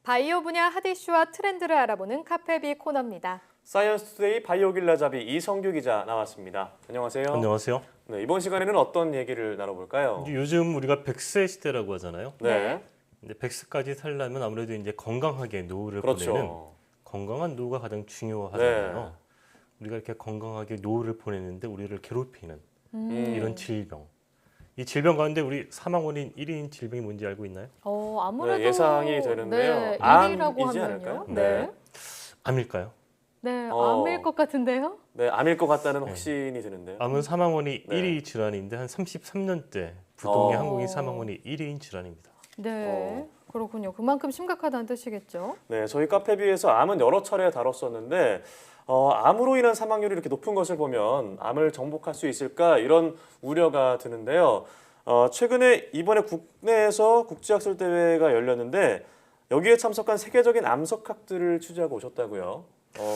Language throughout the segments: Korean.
바이오 분야 핫 이슈와 트렌드를 알아보는 카페비 코너입니다. 사이언스투데이 바이오길라잡이 이성규 기자 나왔습니다. 안녕하세요. 안녕하세요. 네, 이번 시간에는 어떤 얘기를 나눠볼까요? 이제 요즘 우리가 100세 시대라고 하잖아요. 네, 이제 100세까지 살려면 아무래도 이제 건강하게 노후를 보내는 그렇죠. 건강한 노후가 가장 중요하잖아요. 네. 우리가 이렇게 건강하게 노후를 보내는데 우리를 괴롭히는 이런 질병. 이 질병 가운데 우리 사망 원인 1위인 질병이 뭔지 알고 있나요? 아무래도 네, 예상이 되는데요. 네, 암이지 1위라고 않을까요? 하면요. 네. 암일까요? 네, 어. 암일 것 같은데요. 네, 암일 것 같다는 확신이 드는데요. 암은 사망 원인 네. 1위 질환인데 한 33년대 부동의 어. 한국인 사망 원인 1위인 질환입니다. 네, 그렇군요. 그만큼 심각하다는 뜻이겠죠. 네, 저희 카페비에서 암은 여러 차례 다뤘었는데 암으로 인한 사망률이 이렇게 높은 것을 보면 암을 정복할 수 있을까 이런 우려가 드는데요. 최근에 이번에 국내에서 국제학술 대회가 열렸는데 여기에 참석한 세계적인 암석학들을 취재하고 오셨다고요.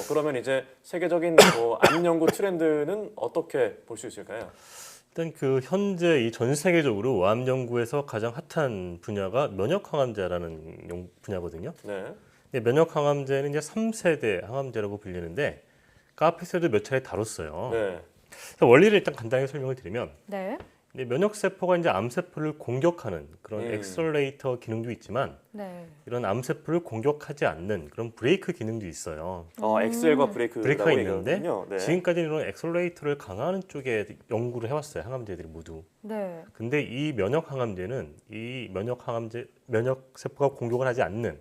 그러면 이제 세계적인 암 연구 트렌드는 어떻게 볼 수 있을까요? 일단 그 현재 이 전 세계적으로 암 연구에서 가장 핫한 분야가 면역 항암제라는 분야거든요. 네, 네, 면역 항암제는 이제 3세대 항암제라고 불리는데 카페에서도 몇 차례 다뤘어요. 네, 그래서 원리를 일단 간단하게 설명을 드리면 네, 이제 면역 세포가 이제 암 세포를 공격하는 그런 음. 엑셀레이터 기능도 있지만 네. 이런 암 세포를 공격하지 않는 그런 브레이크 기능도 있어요. 엑셀과 브레이크라고 브레이크가 있는데 얘기하거든요. 네. 지금까지는 이런 엑셀레이터를 강화하는 쪽에 연구를 해왔어요. 항암제들이 모두. 네. 근데 이 면역 항암제는 이 면역 세포가 공격을 하지 않는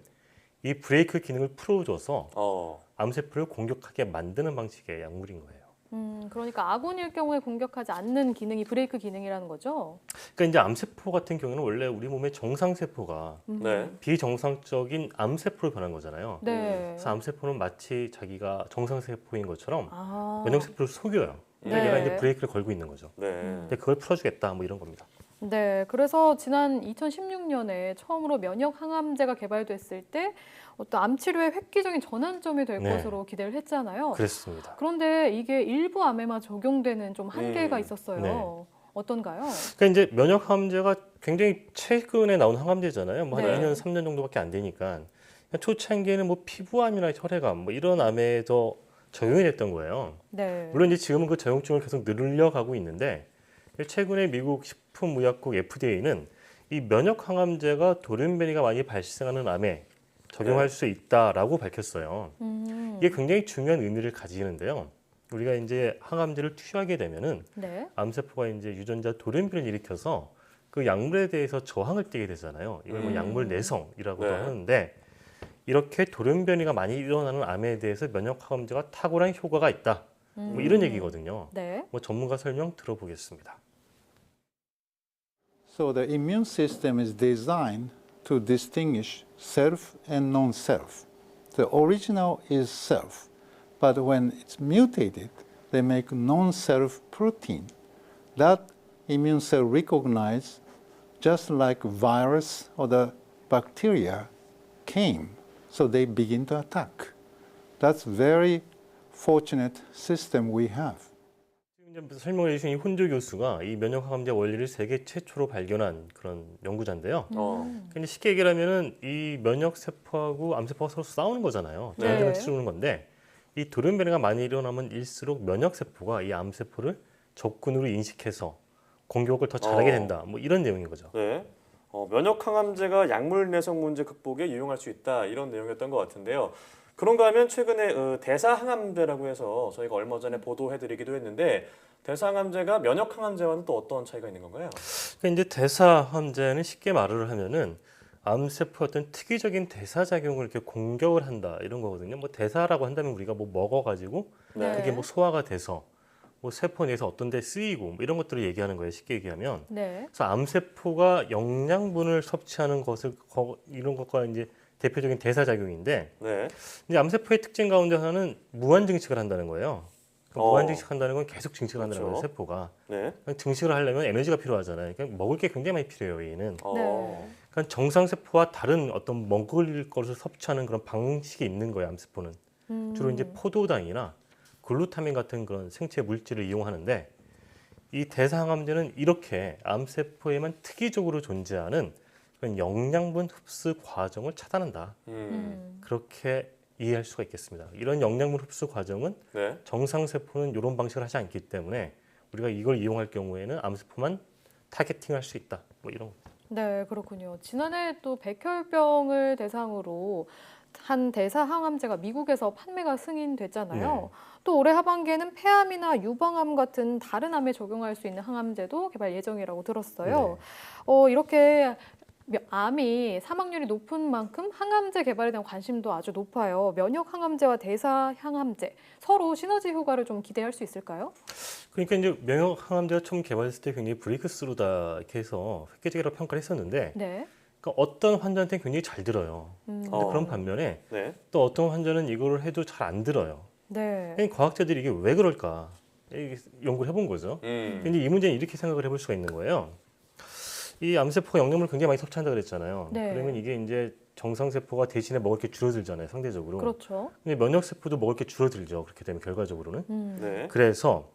이 브레이크 기능을 풀어줘서 암 세포를 공격하게 만드는 방식의 약물인 거예요. 그러니까 아군일 경우에 공격하지 않는 기능이 브레이크 기능이라는 거죠. 그러니까 이제 암 세포 같은 경우는 원래 우리 몸의 정상 세포가 네. 비정상적인 암 세포로 변한 거잖아요. 네. 그래서 암 세포는 마치 자기가 정상 세포인 것처럼 아, 면역 세포를 속여요. 그러니까 네. 얘가 이제 브레이크를 걸고 있는 거죠. 네. 근데 그걸 풀어주겠다 뭐 이런 겁니다. 네, 그래서 지난 2016년에 처음으로 면역 항암제가 개발됐을 때 어떤 암 치료의 획기적인 전환점이 될 네. 것으로 기대를 했잖아요. 그랬습니다. 그런데 이게 일부 암에만 적용되는 좀 한계가 음. 있었어요. 네. 어떤가요? 그러니까 이제 면역 항암제가 굉장히 최근에 나온 항암제잖아요. 뭐 한 네. 2년, 3년 정도밖에 안 되니까 초창기에는 뭐 피부암이나 혈액암 뭐 이런 암에 더 적용이 됐던 거예요. 네. 물론 이제 지금은 그 적용증을 계속 늘려가고 있는데 최근에 미국 식품의약국 FDA는 이 면역 항암제가 돌연변이가 많이 발생하는 암에 적용할 수 있다라고 밝혔어요. 이게 굉장히 중요한 의미를 가지는데요. 우리가 이제 항암제를 투여하게 되면은 네. 암세포가 이제 유전자 돌연변이를 일으켜서 그 약물에 대해서 저항을 띠게 되잖아요. 이걸 뭐 약물 내성이라고도 네. 하는데 이렇게 돌연변이가 많이 일어나는 암에 대해서 면역 항암제가 탁월한 효과가 있다. 뭐 이런 얘기거든요. 네. 뭐 전문가 설명 들어보겠습니다. So the immune system is designed to distinguish self and non-self. The original is self, but when it's mutated, they make non-self protein. That immune cell recognize just like virus or the bacteria came, so they begin to attack. That's very fortunate system we have. 지금 이제 설명해 주신 이 혼조 교수가 이 면역 항암제 원리를 세계 최초로 발견한 그런 연구자인데요. 근데 쉽게 얘기하면은 이 면역 세포하고 암 세포가 서로 싸우는 거잖아요. 네. 전쟁을 치르는 건데 이 돌연변이가 많이 일어나면 일수록 면역 세포가 이 암 세포를 적군으로 인식해서 공격을 더 잘하게 된다. 뭐 이런 내용인 거죠. 네. 면역 항암제가 약물 내성 문제 극복에 유용할 수 있다 이런 내용이었던 것 같은데요. 그런가 하면 최근에 대사 항암제라고 해서 저희가 얼마 전에 보도해드리기도 했는데 대사 항암제가 면역 항암제와는 또 어떤 차이가 있는 건가요? 그러니까 이제 대사 항암제는 쉽게 말을 하면은 암 세포의 어떤 특이적인 대사 작용을 이렇게 공격을 한다 이런 거거든요. 뭐 대사라고 한다면 우리가 뭐 먹어가지고 네. 그게 뭐 소화가 돼서 뭐 세포 내에서 어떤 데 쓰이고 뭐 이런 것들을 얘기하는 거예요. 쉽게 얘기하면. 네. 그래서 암 세포가 영양분을 섭취하는 것을 이런 것과 이제 대표적인 대사 작용인데 네. 이제 암 세포의 특징 가운데 하나는 무한 증식을 한다는 거예요. 무한 증식한다는 건 계속 증식을 한다는 그렇죠. 거예요. 세포가. 네. 증식을 하려면 에너지가 필요하잖아요. 그러니까 먹을 게 굉장히 많이 필요해요. 얘는. 네. 그러니까 정상 세포와 다른 어떤 먹을 것을 섭취하는 그런 방식이 있는 거예요. 암 세포는. 주로 이제 포도당이나 글루타민 같은 그런 생체 물질을 이용하는데 이 대사항암제는 이렇게 암세포에만 특이적으로 존재하는 그런 영양분 흡수 과정을 차단한다. 그렇게 이해할 수가 있겠습니다. 이런 영양분 흡수 과정은 네. 정상세포는 이런 방식을 하지 않기 때문에 우리가 이걸 이용할 경우에는 암세포만 타겟팅할 수 있다. 뭐 이런. 네, 그렇군요. 지난해 또 백혈병을 대상으로 한 대사 항암제가 미국에서 판매가 승인됐잖아요. 네. 또 올해 하반기에는 폐암이나 유방암 같은 다른 암에 적용할 수 있는 항암제도 개발 예정이라고 들었어요. 이렇게 암이 사망률이 높은 만큼 항암제 개발에 대한 관심도 아주 높아요. 면역 항암제와 대사 항암제 서로 시너지 효과를 좀 기대할 수 있을까요? 그러니까 이제 면역 항암제가 처음 개발했을 때 굉장히 브레이크스루다 이렇게 해서 획기적이라고 평가를 했었는데 네. 그러니까 어떤 환자한테는 굉장히 잘 들어요. 근데 그런 반면에 네. 또 어떤 환자는 이거를 해도 잘 안 들어요. 네. 그러니까 과학자들이 이게 왜 그럴까 이게 연구를 해본 거죠. 근데 이 문제는 이렇게 생각을 해볼 수가 있는 거예요. 이 암세포가 영양분을 굉장히 많이 섭취한다 그랬잖아요. 네. 그러면 이게 이제 정상세포가 대신에 먹을 게 줄어들잖아요, 상대적으로. 그렇죠. 근데 면역세포도 먹을 게 줄어들죠. 그렇게 되면 결과적으로는. 네. 그래서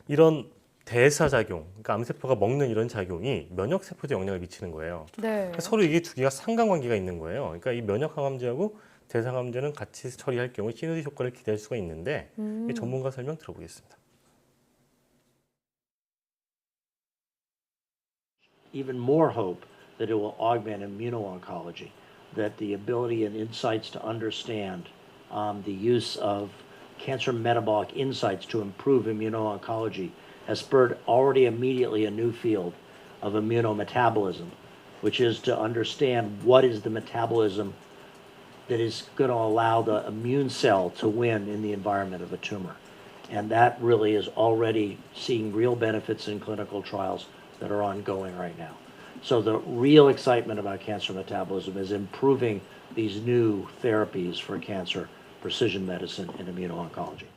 이런 대사작용, 그러니까 암세포가 먹는 이런 작용이 면역세포도 영향을 미치는 거예요. 네. 서로 이게 두 개가 상관관계가 있는 거예요. 그러니까 이 면역항암제하고 대사항암제는 같이 처리할 경우 시너지 효과를 기대할 수가 있는데 이 전문가 설명 들어보겠습니다. even more hope that it will augment immuno-oncology, that the ability and insights to understand the use of cancer metabolic insights to improve immuno-oncology has spurred already immediately a new field of immunometabolism, which is to understand what is the metabolism that is going to allow the immune cell to win in the environment of a tumor. And that really is already seeing real benefits in clinical trials that are ongoing right now. So the real excitement about cancer metabolism is improving these new therapies for cancer, precision medicine, and immuno-oncology.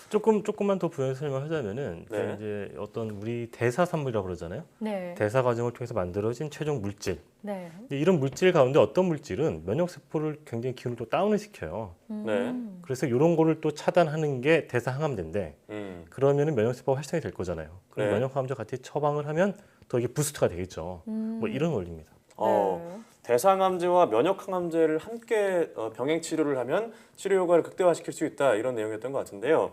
조금만 더 부연 설명하자면은 네. 이제 어떤 우리 대사산물이라고 그러잖아요. 네. 대사 과정을 통해서 만들어진 최종 물질. 네. 근데 이런 물질 가운데 어떤 물질은 면역 세포를 굉장히 기운을 또 다운을 시켜요. 네. 그래서 이런 거를 또 차단하는 게 대사 항암제인데 그러면은 면역 세포가 활성이 될 거잖아요. 그럼 네. 면역 항암제 같이 처방을 하면 더 이게 부스트가 되겠죠. 뭐 이런 원리입니다. 네. 대상암제와 면역항암제를 함께 병행 치료를 하면 치료 효과를 극대화시킬 수 있다 이런 내용이었던 것 같은데요.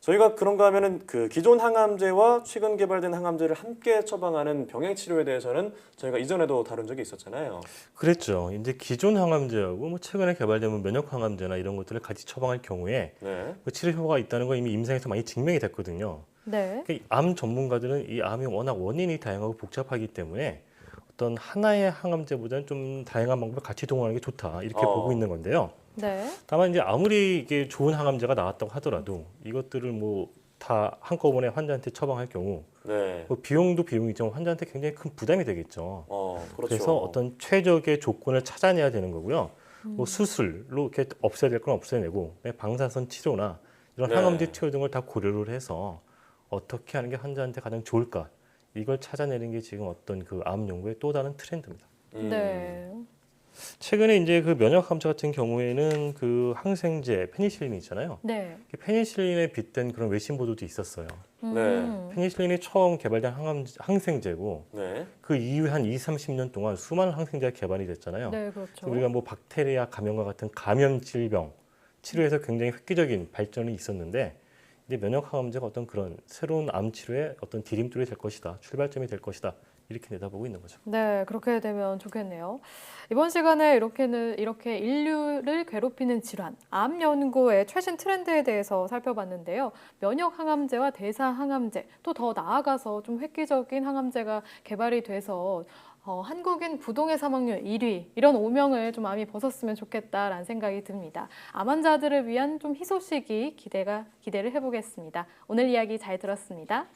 저희가 그런가 하면은 그 기존 항암제와 최근 개발된 항암제를 함께 처방하는 병행 치료에 대해서는 저희가 이전에도 다룬 적이 있었잖아요. 그랬죠. 이제 기존 항암제하고 뭐 최근에 개발된 면역 항암제나 이런 것들을 같이 처방할 경우에 네. 그 치료 효과가 있다는 거 이미 임상에서 많이 증명이 됐거든요. 네. 그러니까 암 전문가들은 이 암이 워낙 원인이 다양하고 복잡하기 때문에 어떤 하나의 항암제보다는 좀 다양한 방법을 같이 동원하는 게 좋다 이렇게 보고 있는 건데요. 네. 다만 이제 아무리 이게 좋은 항암제가 나왔다고 하더라도 이것들을 뭐 다 한꺼번에 환자한테 처방할 경우 네. 뭐 비용도 비용이지만 환자한테 굉장히 큰 부담이 되겠죠. 그렇죠. 그래서 어떤 최적의 조건을 찾아내야 되는 거고요. 뭐 수술로 이렇게 없애야 될 건 없애내고 방사선 치료나 이런 네. 항암제 치료 등을 다 고려를 해서 어떻게 하는 게 환자한테 가장 좋을까 이걸 찾아내는 게 지금 어떤 그 암 연구의 또 다른 트렌드입니다. 네. 최근에 이제 그 면역 항암제 같은 경우에는 그 항생제 페니실린 있잖아요. 네. 페니실린에 빗댄 그런 외신 보도도 있었어요. 네. 페니실린이 처음 개발된 항생제고 네. 그 이후에 한 20-30년 동안 수많은 항생제가 개발이 됐잖아요. 네, 그렇죠. 우리가 뭐 박테리아 감염과 같은 감염 질병 치료에서 굉장히 획기적인 발전이 있었는데 이제 면역 항암제가 어떤 그런 새로운 암 치료의 어떤 디딤돌이 될 것이다, 출발점이 될 것이다 이렇게 내다보고 있는 거죠. 네, 그렇게 되면 좋겠네요. 이번 시간에 이렇게 인류를 괴롭히는 질환, 암 연구의 최신 트렌드에 대해서 살펴봤는데요. 면역 항암제와 대사 항암제, 또 더 나아가서 좀 획기적인 항암제가 개발이 돼서 한국인 부동의 사망률 1위 이런 오명을 좀 암이 벗었으면 좋겠다라는 생각이 듭니다. 암 환자들을 위한 좀 희소식이 기대를 해보겠습니다. 오늘 이야기 잘 들었습니다.